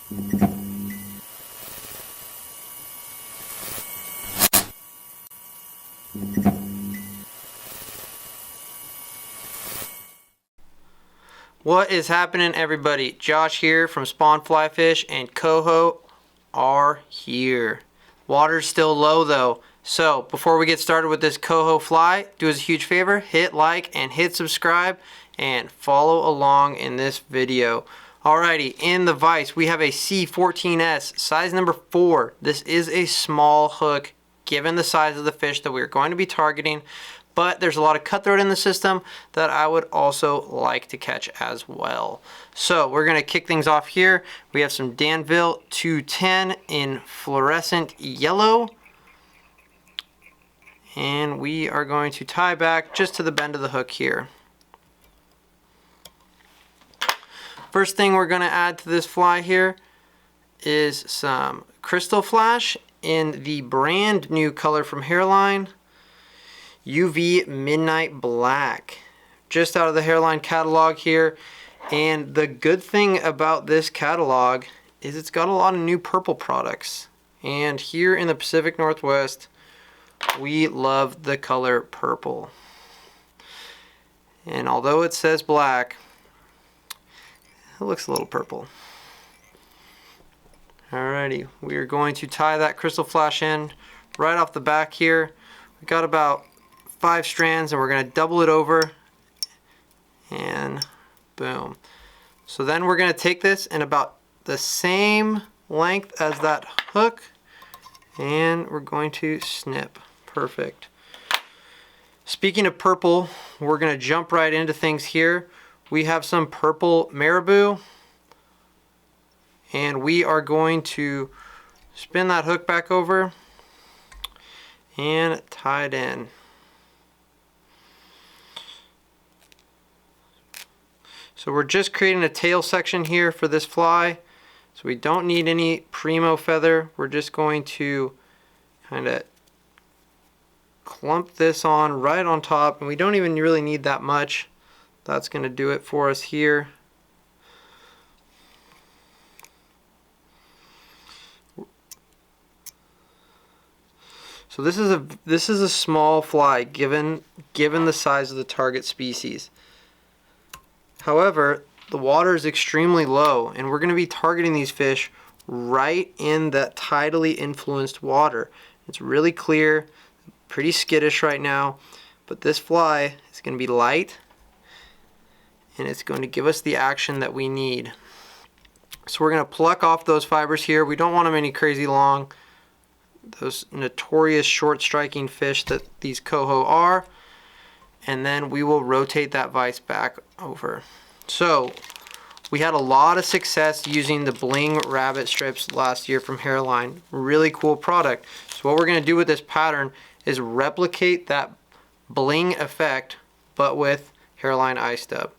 What is happening, everybody? Josh here from Spawn Fly Fish, and Coho are here. Water's still low though, so before we get started with this Coho fly, do us a huge favor, hit like and hit subscribe and follow along in this video. Alrighty, in the vise we have a C14S, size number 4. This is a small hook given the size of the fish that we're going to be targeting, but there's a lot of cutthroat in the system that I would also like to catch as well. So we're gonna kick things off here. We have some Danville 210 in fluorescent yellow. And we are going to tie back just to the bend of the hook here. First thing we're gonna add to this fly here is some Krystal Flash in the brand new color from Hareline, UV Midnight Black, just out of the Hareline catalog here. And the good thing about this catalog is it's got a lot of new purple products, and here in the Pacific Northwest we love the color purple. And although it says black, it looks a little purple. Alrighty, we are going to tie that Krystal Flash in right off the back here. We got about 5 strands, and we're going to double it over, and boom. So then we're going to take this in about the same length as that hook, and we're going to snip. Perfect. Speaking of purple, we're going to jump right into things here. We have some purple Marabou, and we are going to spin that hook back over and tie it in. So we're just creating a tail section here for this fly, so we don't need any primo feather. We're just going to kind of clump this on right on top, and we don't even really need that much. That's going to do it for us here. So this is a small fly given the size of the target species. However, the water is extremely low, and we're going to be targeting these fish right in that tidally influenced water. It's really clear, pretty skittish right now, but this fly is going to be light, and it's going to give us the action that we need. So we're going to pluck off those fibers here. We don't want them any crazy long, those notorious short striking fish that these coho are. And then we will rotate that vise back over. So we had a lot of success using the bling rabbit strips last year from Hareline. Really cool product. So what we're going to do with this pattern is replicate that bling effect, but with Hareline eye stub.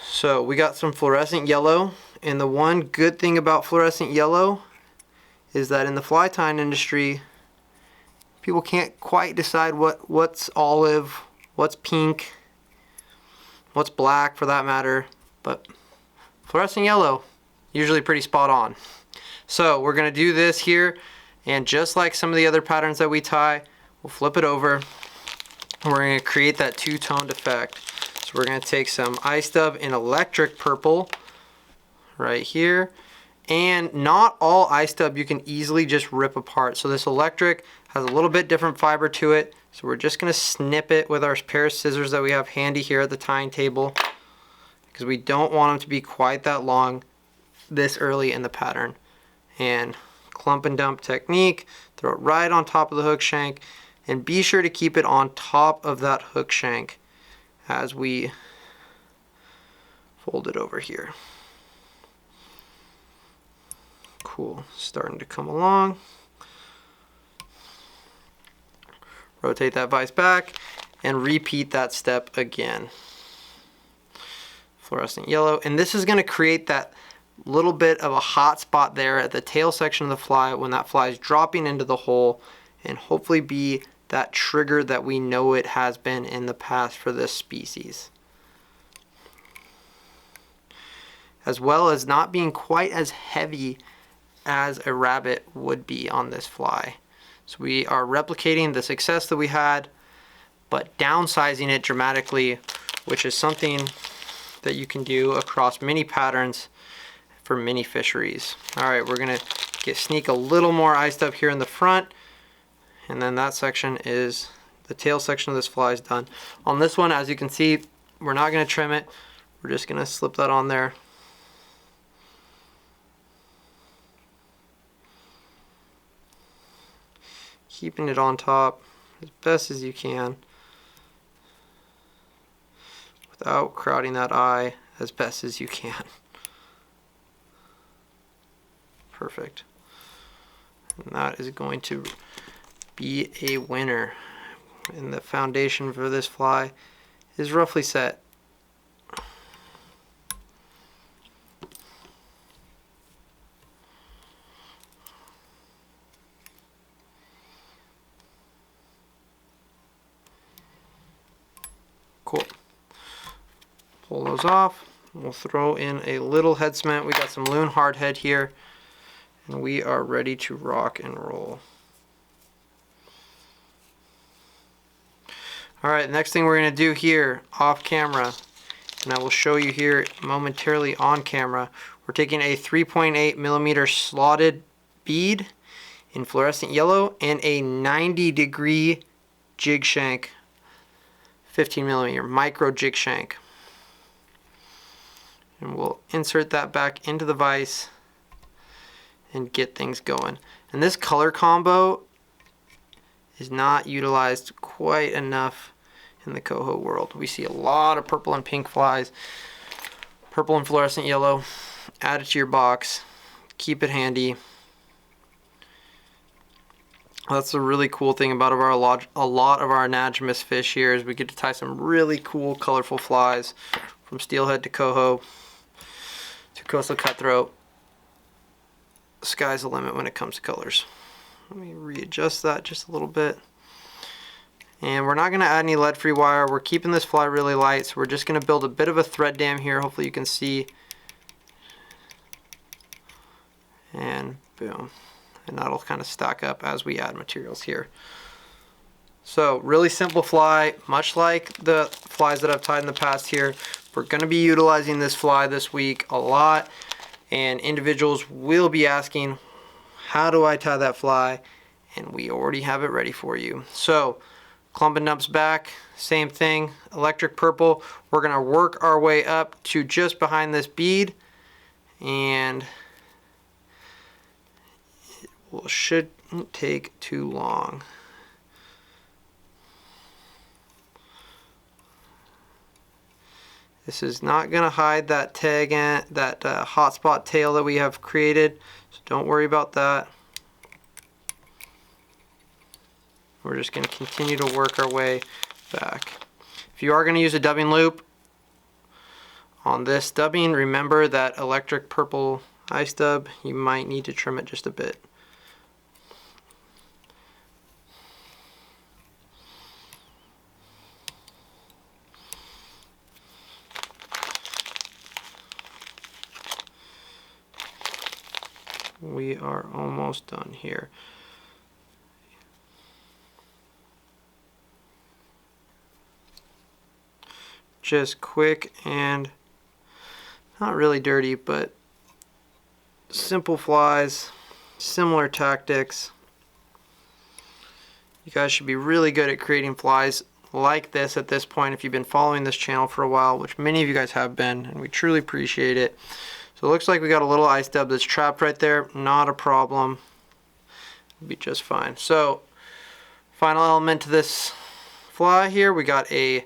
So we got some fluorescent yellow, and the one good thing about fluorescent yellow is that in the fly tying industry, people can't quite decide what's olive, what's pink, what's black for that matter, but fluorescent yellow, usually pretty spot on. So we're going to do this here, and just like some of the other patterns that we tie, we'll flip it over, and we're going to create that two-toned effect. So we're going to take some eye stub in electric purple right here. And not all eye stub you can easily just rip apart. So this electric has a little bit different fiber to it. So we're just going to snip it with our pair of scissors that we have handy here at the tying table, because we don't want them to be quite that long this early in the pattern. And clump and dump technique, throw it right on top of the hook shank, and be sure to keep it on top of that hook shank as we fold it over here. Cool, starting to come along. Rotate that vise back and repeat that step again. Fluorescent yellow, and this is going to create that little bit of a hot spot there at the tail section of the fly when that fly is dropping into the hole, and hopefully be that trigger that we know it has been in the past for this species. as well as not being quite as heavy as a rabbit would be on this fly. So we are replicating the success that we had, but downsizing it dramatically, which is something that you can do across many patterns for many fisheries. All right, we're gonna sneak a little more iced up here in the front, and then that section is, the tail section of this fly is done. On this one, as you can see, we're not gonna trim it. We're just gonna slip that on there. Keeping it on top as best as you can without crowding that eye as best as you can. Perfect. And that is going to be a winner. And the foundation for this fly is roughly set. Cool. Pull those off. We'll throw in a little head cement. We got some Loon hard head here, and we are ready to rock and roll. Alright, next thing we're going to do here off camera, and I will show you here momentarily on camera, we're taking a 3.8 millimeter slotted bead in fluorescent yellow and a 90-degree jig shank, 15 millimeter micro jig shank. And we'll insert that back into the vise and get things going. And this color combo is not utilized quite enough in the coho world. We see a lot of purple and pink flies, purple and fluorescent yellow. Add it to your box, keep it handy. That's a really cool thing about a lot of our anadromous fish here is we get to tie some really cool colorful flies from steelhead to coho to coastal cutthroat. The sky's the limit when it comes to colors. Let me readjust that just a little bit. And we're not going to add any lead-free wire. We're keeping this fly really light, so we're just going to build a bit of a thread dam here. Hopefully you can see. And boom. And that'll kind of stack up as we add materials here. So really simple fly, much like the flies that I've tied in the past here. We're going to be utilizing this fly this week a lot, and individuals will be asking, how do I tie that fly? And we already have it ready for you. So clump and dumps back, same thing, electric purple. We're going to work our way up to just behind this bead, and it shouldn't take too long. This is not going to hide that tag and that hotspot tail that we have created, so don't worry about that. We're just going to continue to work our way back. If you are going to use a dubbing loop on this dubbing, remember that electric purple ice dub, you might need to trim it just a bit. We are almost done here. Just quick and not really dirty, but simple flies, similar tactics. You guys should be really good at creating flies like this at this point if you've been following this channel for a while, which many of you guys have been, and we truly appreciate it. So it looks like we got a little ice dub that's trapped right there. Not a problem. It'll be just fine. So final element to this fly here, we got a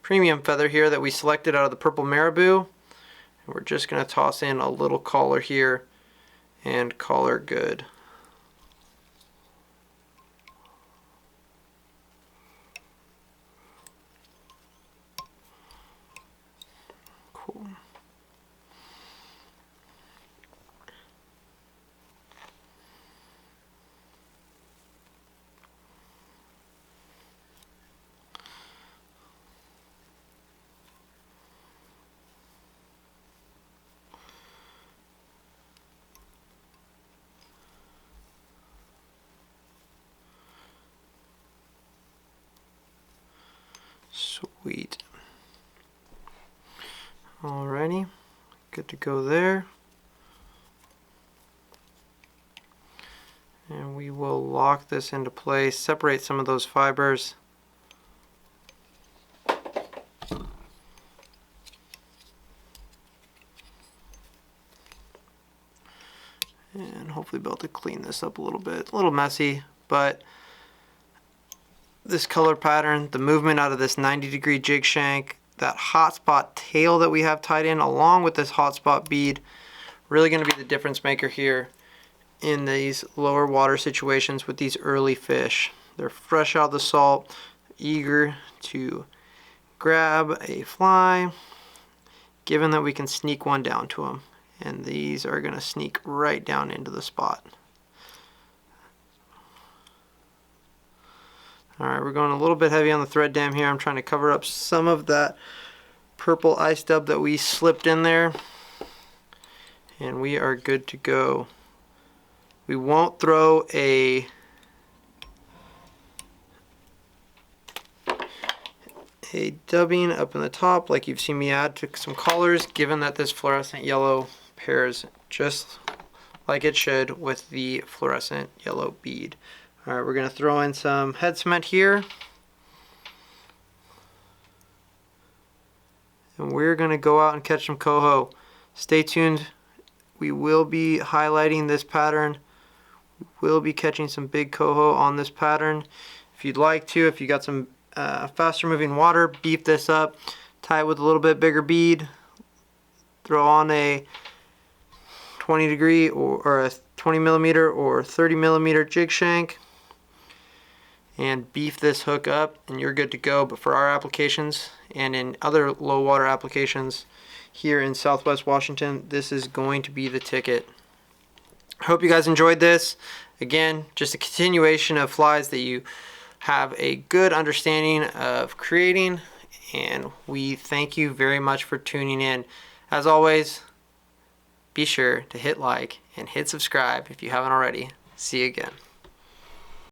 premium feather here that we selected out of the purple Marabou. And we're just going to toss in a little collar here and call her good. Cool. good to go there. And we will lock this into place, separate some of those fibers. And hopefully be able to clean this up a little bit. A little messy, but this color pattern, the movement out of this 90-degree jig shank, that hotspot tail that we have tied in along with this hotspot bead, really going to be the difference maker here in these lower water situations with these early fish. They're fresh out of the salt, eager to grab a fly, given that we can sneak one down to them. And these are going to sneak right down into the spot. Alright, we're going a little bit heavy on the thread dam here. I'm trying to cover up some of that purple ice dub that we slipped in there. And we are good to go. We won't throw a dubbing up in the top like you've seen me add to some colors, given that this fluorescent yellow pairs just like it should with the fluorescent yellow bead. Alright, we're going to throw in some head cement here. And we're going to go out and catch some coho. Stay tuned. We will be highlighting this pattern. We will be catching some big coho on this pattern. If you'd like to, if you got some faster moving water, beef this up, tie it with a little bit bigger bead, throw on a 20-degree or a 20 millimeter or 30 millimeter jig shank, and beef this hook up and you're good to go. But for our applications and in other low water applications here in Southwest Washington, this is going to be the ticket. I hope you guys enjoyed this. Again, just a continuation of flies that you have a good understanding of creating, and we thank you very much for tuning in. As always, be sure to hit like and hit subscribe if you haven't already. See you again.